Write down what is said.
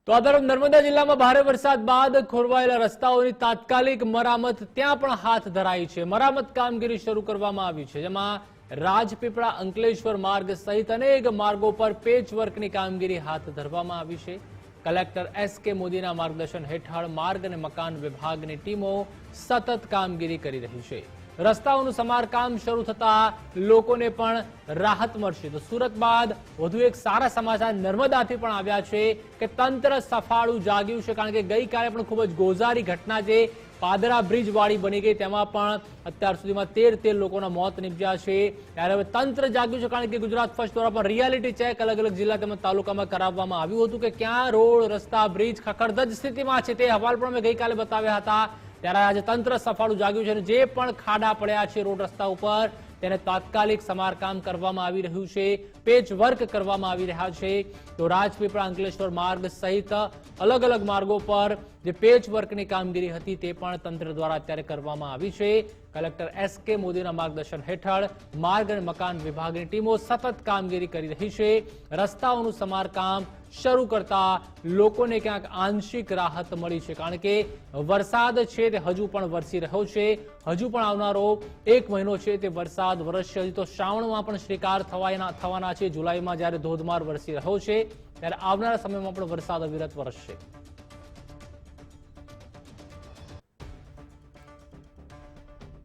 તો આ તરફ નર્મદા જિલ્લામાં ભારે વરસાદ બાદ ખોરવાયેલા રસ્તાઓની તાત્કાલિક મરામત ત્યાં પણ હાથ ધરાઈ છે। મરામત કામગીરી શરૂ કરવામાં આવી છે, જેમાં રાજપીપળા અંકલેશ્વર માર્ગ સહિત અનેક માર્ગો પર પેચવર્કની કામગીરી હાથ ધરવામાં આવી છે। કલેક્ટર એસ.કે. મોદીના માર્ગદર્શન હેઠળ માર્ગ અને મકાન વિભાગની ટીમો સતત કામગીરી કરી રહી છે। રસ્તાઓનું સમારકામ શરૂ થતા લોકોને પણ રાહત મળશે। તો સુરત બાદ વધુ એક સારા સમાચાર નર્મદાથી પણ આવ્યા છે કે તંત્ર સફાળું જાગ્યું છે, કારણ કે ગઈકાલે પણ ખૂબ જ ગોઝારી ઘટના જે પાદરા બ્રિજ વાળી બની ગઈ, તેમાં પણ અત્યાર સુધીમાં 13 લોકોના મોત નીપજ્યા છે। ત્યારે હવે તંત્ર જાગ્યું છે, કારણ કે ગુજરાત ફર્સ્ટ દ્વારા પણ રિયાલિટી ચેક અલગ અલગ જિલ્લા તેમજ તાલુકામાં કરાવવામાં આવ્યું હતું કે ક્યાં રોડ રસ્તા બ્રિજ ખખડધજ સ્થિતિમાં છે, તે અહેવાલ પણ અમે ગઈકાલે બતાવ્યા હતા। ત્યારે આજે તંત્ર સફાળું જાગ્યું છે અને જે પણ ખાડા પડ્યા છે રોડ રસ્તા ઉપર તેને તાત્કાલિક સમારકામ કરવામાં આવી રહ્યું છે, પેચ વર્ક કરવામાં આવી રહ્યા છે। તો રાજપીપળા અંકલેશ્વર માર્ગ સહિત અલગ અલગ માર્ગો પર જે પેચ વર્કની કામગીરી હતી તે પણ તંત્ર દ્વારા અત્યારે કરવામાં આવી છે। કલેક્ટર એસ.કે. મોદીના માર્ગદર્શન હેઠળ માર્ગ અને મકાન વિભાગની ટીમો સતત કામગીરી કરી રહી છે। રસ્તાઓનું સમારકામ શરૂ કરતા લોકોને ક્યાંક આંશિક રાહત મળી છે, કારણ કે વરસાદ છે તે હજુ પણ વરસી રહ્યો છે। હજુ પણ આવનારો 1 મહિનો છે તે વરસાદ વરસશે। હજુ તો શ્રાવણમાં પણ શ્રીકાર થવાના છે। જુલાઈમાં જ્યારે ધોધમાર વરસી રહ્યો છે, ત્યારે આવનારા સમયમાં પણ વરસાદ અવિરત વરસશે।